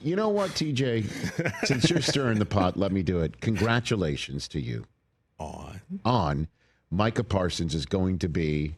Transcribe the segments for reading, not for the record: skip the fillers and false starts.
You know what, TJ? Since you're stirring the pot, let me do it. Congratulations to you. On Micah Parsons is going to be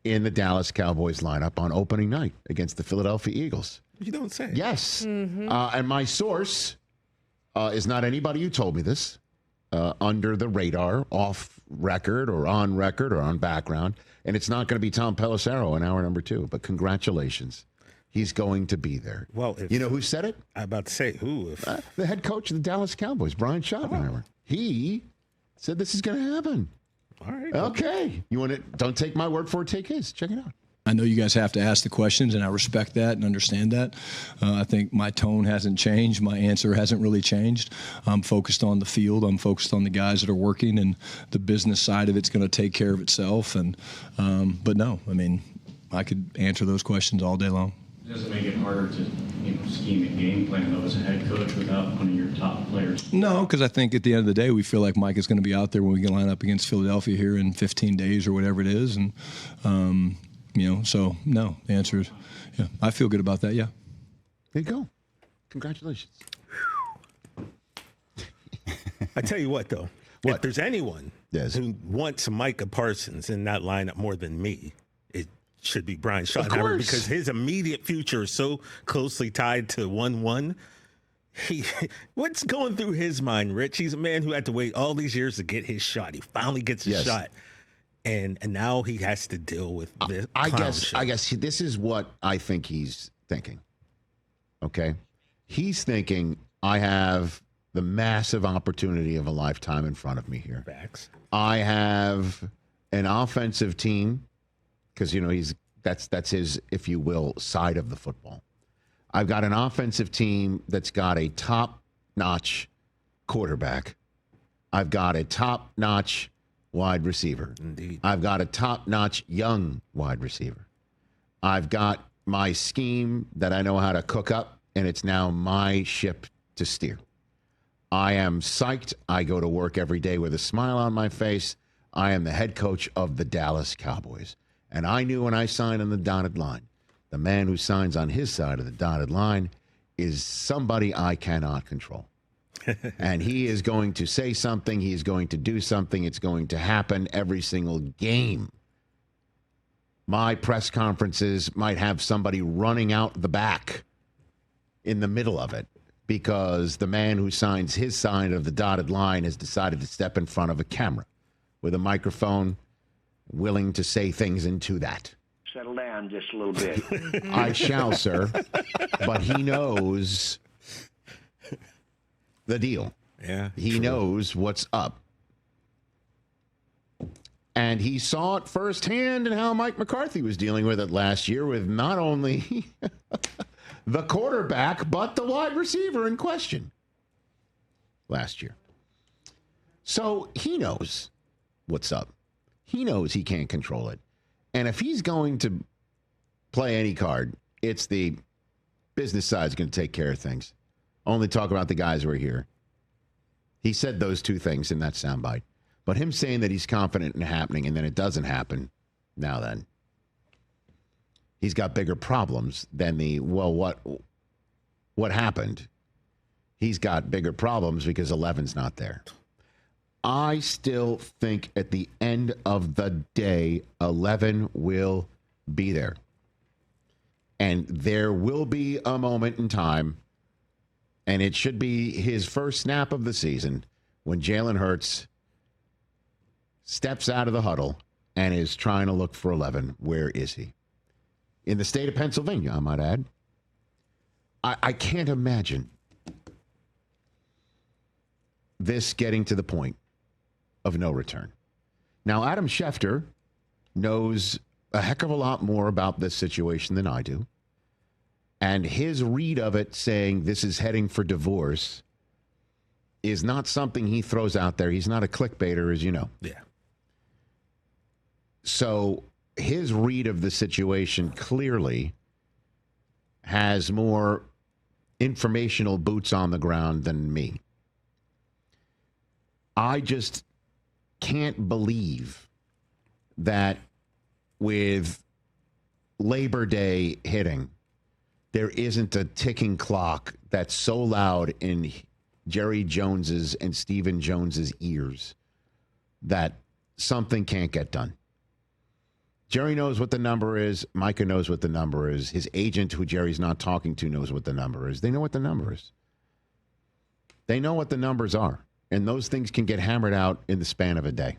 in the Dallas Cowboys lineup on opening night against the Philadelphia Eagles. You don't say. Yes. Mm-hmm. And my source is not anybody who told me this. Under the radar, off record or on background. And it's not going to be Tom Pelissero in hour number 2. But congratulations. He's going to be there. Well, you know who said it? I'm about to say who. The head coach of the Dallas Cowboys, Brian Schottenheimer. He said this is going to happen. All right. Okay. You want to? Don't take my word for it. Take his. Check it out. I know you guys have to ask the questions, and I respect that and understand that. I think my tone hasn't changed. My answer hasn't really changed. I'm focused on the field. I'm focused on the guys that are working, and the business side of it's going to take care of itself. And but no, I mean, I could answer those questions all day long. Does it make it harder to scheme a game plan, though, as a head coach without one of your top players? No, because I think at the end of the day, we feel like Mike is going to be out there when we can line up against Philadelphia here in 15 days or whatever it is. And, so no, the answer is, yeah, I feel good about that, yeah. There you go. Congratulations. I tell you what, though. What? If there's anyone who wants Micah Parsons in that lineup more than me, it should be Brian Schottenheimer, because his immediate future is so closely tied to 1-1. What's going through his mind, Rich? He's a man who had to wait all these years to get his shot. He finally gets his shot. And now he has to deal with this. I guess this is what I think he's thinking. Okay? He's thinking, I have the massive opportunity of a lifetime in front of me here. Facts. I have an offensive team, because that's his, if you will, side of the football. I've got an offensive team that's got a top-notch quarterback. I've got a top-notch wide receiver. Indeed. I've got a top-notch young wide receiver. I've got my scheme that I know how to cook up, and it's now my ship to steer. I am psyched. I go to work every day with a smile on my face. I am the head coach of the Dallas Cowboys. And I knew when I signed on the dotted line, the man who signs on his side of the dotted line is somebody I cannot control. And he is going to say something. He's going to do something. It's going to happen every single game. My press conferences might have somebody running out the back in the middle of it because the man who signs his side of the dotted line has decided to step in front of a camera with a microphone, willing to say things into that. Settle down just a little bit. I shall, sir. But he knows the deal. Yeah. He knows what's up. And he saw it firsthand in how Mike McCarthy was dealing with it last year with not only the quarterback, but the wide receiver in question last year. So he knows what's up. He knows he can't control it. And if he's going to play any card, it's the business side's going to take care of things. Only talk about the guys who are here. He said those two things in that soundbite. But him saying that he's confident in happening and then it doesn't happen, now then, he's got bigger problems than what happened. He's got bigger problems because 11's not there. I still think at the end of the day, 11 will be there. And there will be a moment in time, and it should be his first snap of the season, when Jalen Hurts steps out of the huddle and is trying to look for 11. Where is he? In the state of Pennsylvania, I might add. I can't imagine this getting to the point of no return. Now, Adam Schefter knows a heck of a lot more about this situation than I do. And his read of it, saying this is heading for divorce, is not something he throws out there. He's not a clickbaiter, as you know. Yeah. So his read of the situation clearly has more informational boots on the ground than me. I just can't believe that with Labor Day hitting, there isn't a ticking clock that's so loud in Jerry Jones's and Stephen Jones's ears that something can't get done. Jerry knows what the number is. Micah knows what the number is. His agent, who Jerry's not talking to, knows what the number is. They know what the number is. They know what the numbers are. And those things can get hammered out in the span of a day.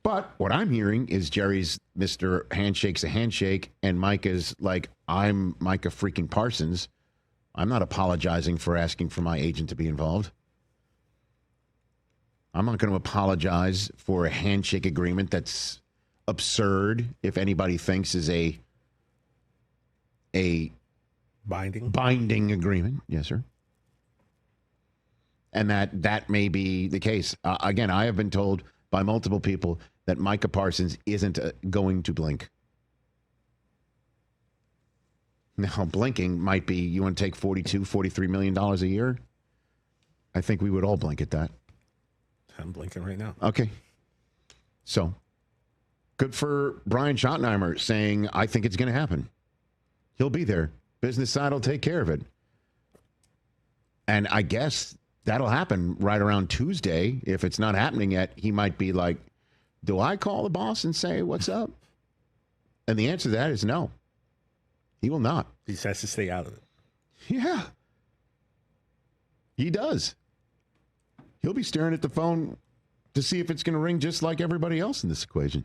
But what I'm hearing is Jerry's Mr. Handshake's a handshake, and Micah's like, I'm Micah freaking Parsons. I'm not apologizing for asking for my agent to be involved. I'm not going to apologize for a handshake agreement that's absurd if anybody thinks is a binding agreement. Yes, sir. And that may be the case. Again, I have been told by multiple people that Micah Parsons isn't going to blink. Now, blinking might be, you want to take $42-43 million a year? I think we would all blink at that. I'm blinking right now. Okay. So, good for Brian Schottenheimer saying, I think it's going to happen. He'll be there. Business side will take care of it. And I guess that'll happen right around Tuesday. If it's not happening yet, he might be like, do I call the boss and say, what's up? And the answer to that is no. He will not. He just has to stay out of it. Yeah. He does. He'll be staring at the phone to see if it's going to ring just like everybody else in this equation.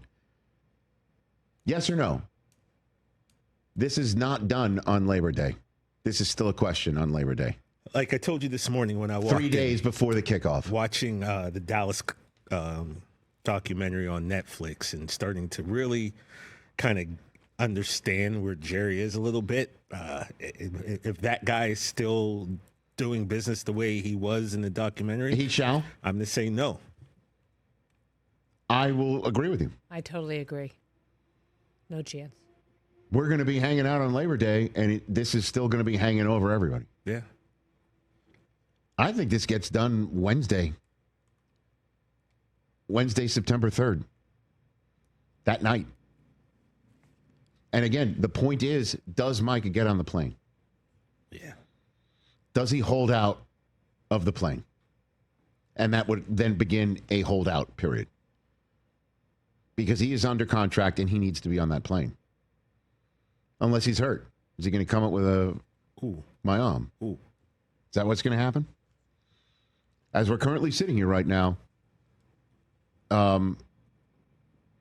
Yes or no? This is not done on Labor Day. This is still a question on Labor Day. Like I told you this morning when I walked 3 days before the kickoff. Watching the Dallas documentary on Netflix and starting to really kind of understand where Jerry is a little bit. If that guy is still doing business the way he was in the documentary, he shall. I'm going to say no. I will agree with you. I totally agree. No chance. We're going to be hanging out on Labor Day, and this is still going to be hanging over everybody. Yeah. I think this gets done Wednesday, September 3rd, that night. And again, the point is, does Micah get on the plane? Yeah. Does he hold out of the plane? And that would then begin a holdout period. Because he is under contract and he needs to be on that plane. Unless he's hurt. Is he going to come up with my arm? Ooh. Is that what's going to happen? As we're currently sitting here right now,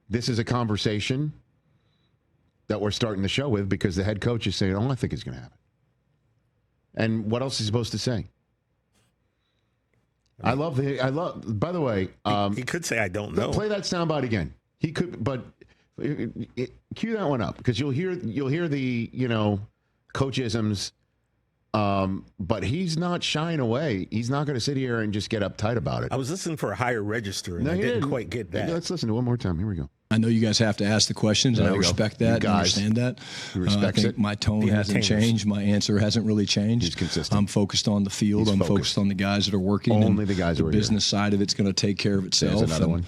this is a conversation that we're starting the show with because the head coach is saying, I think it's going to happen. And what else is he supposed to say? By the way, he could say, I don't know. Play that soundbite again. He could, but cue that one up because you'll hear the, coachisms. But he's not shying away. He's not going to sit here and just get uptight about it. I was listening for a higher register and I didn't quite get that. Let's listen to it one more time. Here we go. I know you guys have to ask the questions, and I respect that and understand that. I think my tone hasn't changed. My answer hasn't really changed. He's consistent. I'm focused on the field. I'm focused on the guys that are working. Only the guys who are here. The business side of it's going to take care of itself. There's another one.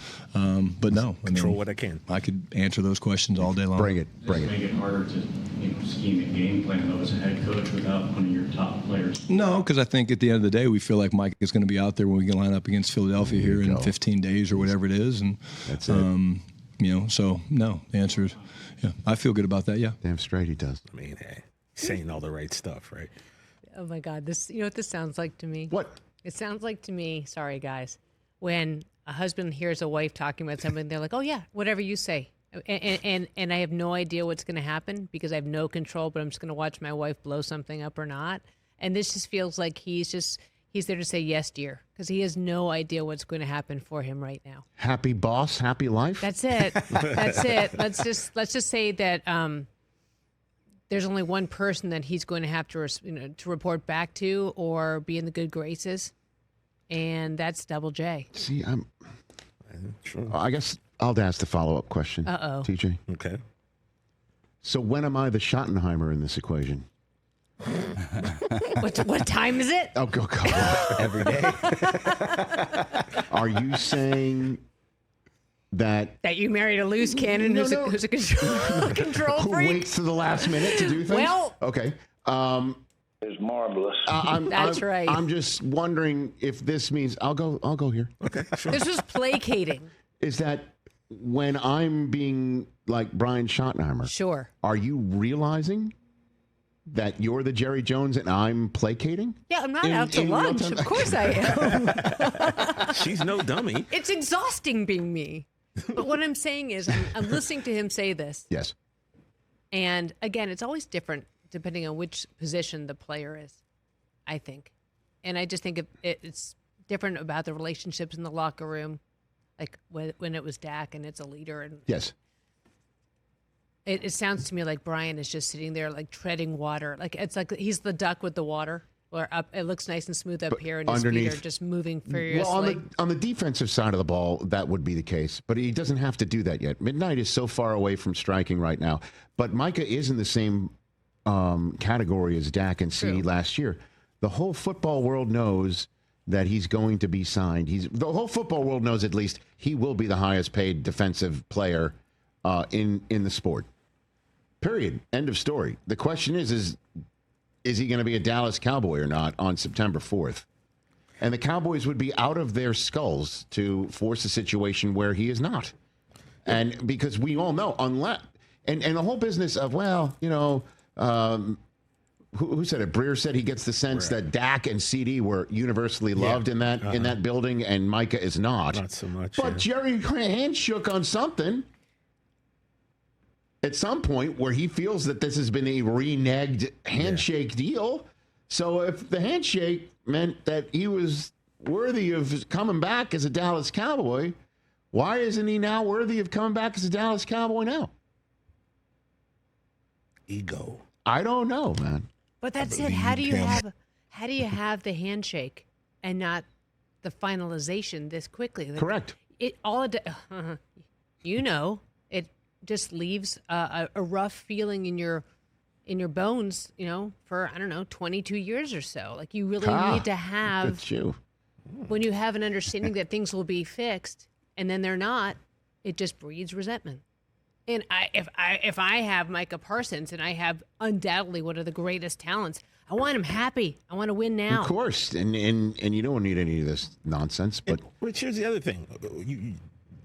But no. Control what I can. I could answer those questions all day long. Bring it. Does it make it harder to scheme a game plan, though, as a head coach without one of your top players? No, because I think at the end of the day, we feel like Mike is going to be out there when we can line up against Philadelphia here in 15 days or whatever it is. And that's it. So no, the answer is, I feel good about that. Yeah. Damn straight he does. I mean, hey, he's saying all the right stuff, right? Oh my God. You know what this sounds like to me? What? It sounds like to me, sorry guys, when a husband hears a wife talking about something, they're like, oh yeah, whatever you say. And I have no idea what's going to happen because I have no control, but I'm just going to watch my wife blow something up or not. And this just feels like he's there to say yes, dear, because he has no idea what's going to happen for him right now. Happy boss, happy life. That's it. That's it. Let's just say that there's only one person that he's going to have to to report back to or be in the good graces, and that's Double J. See, I guess I'll ask the follow-up question. TJ. Okay. So when am I the Schottenheimer in this equation? What time is it? Oh, God. Every day. Are you saying that you married a loose cannon who's a control who freak. waits to the last minute to do things. Well, okay. It's marvelous. That's right. I'm just wondering if this means I'll go here. Okay, sure. This was placating. Is that when I'm being like Brian Schottenheimer? Sure. Are you realizing that you're the Jerry Jones and I'm placating? Yeah, I'm not out to lunch. Of course I am. She's no dummy. It's exhausting being me. But what I'm saying is I'm listening to him say this. Yes. And again, it's always different depending on which position the player is, I think. And I just think it's different about the relationships in the locker room, like when it was Dak and it's a leader. And Yes. it sounds to me like Brian is just sitting there like treading water. Like it's like he's the duck with the water. Or up, it looks nice and smooth up here, and his feet are just moving furiously. Well, on the defensive side of the ball, that would be the case. But he doesn't have to do that yet. Midnight is so far away from striking right now. But Micah is in the same category as Dak and CD last year. The whole football world knows that he's going to be signed. The whole football world knows at least he will be the highest paid defensive player in the sport. Period. End of story. The question is he going to be a Dallas Cowboy or not on September 4th? And the Cowboys would be out of their skulls to force a situation where he is not. And because we all know, unless, and the whole business of, well, you know, who said it? Breer said he gets the sense that Dak and CD were universally loved in that building, and Micah is not. Not so much. But Jerry hand shook on something at some point where he feels that this has been a reneged handshake deal. So if the handshake meant that he was worthy of coming back as a Dallas Cowboy, why isn't he now worthy of coming back as a Dallas Cowboy now? Ego. I don't know, man. But that's it. How do you have the handshake and not the finalization this quickly? Correct. It just leaves a rough feeling in your bones, you know, for, I don't know, 22 years or so. Like you really need to have, when you have an understanding that things will be fixed and then they're not, it just breeds resentment. And if I have Micah Parsons and I have undoubtedly one of the greatest talents, I want him happy. I want to win now. Of course. And you don't need any of this nonsense. But Rich, here's the other thing. You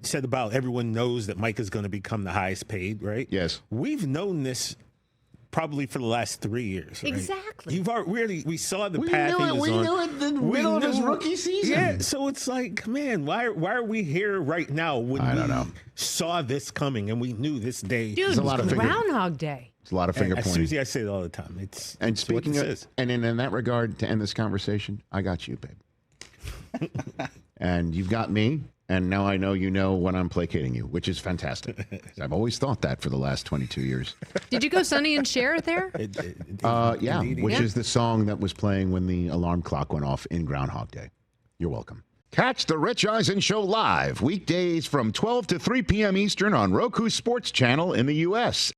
said about everyone knows that Micah's going to become the highest paid, right? Yes. We've known this probably for the last 3 years. Right? Exactly. We saw the path he was on. We knew it in the middle of his rookie season. Yeah, so it's like, man, why are we here right now when we saw this coming and we knew this day? Dude, a lot of Groundhog Day. It's a lot of finger pointing. Susie, I say it all the time. And speaking of, and in that regard, to end this conversation, I got you, babe. And you've got me. And now I know you know when I'm placating you, which is fantastic. I've always thought that for the last 22 years. Did you go Sonny and Cher there? Yeah, which is the song that was playing when the alarm clock went off in Groundhog Day. You're welcome. Catch the Rich Eisen Show live weekdays from 12 to 3 p.m. Eastern on Roku Sports Channel in the U.S.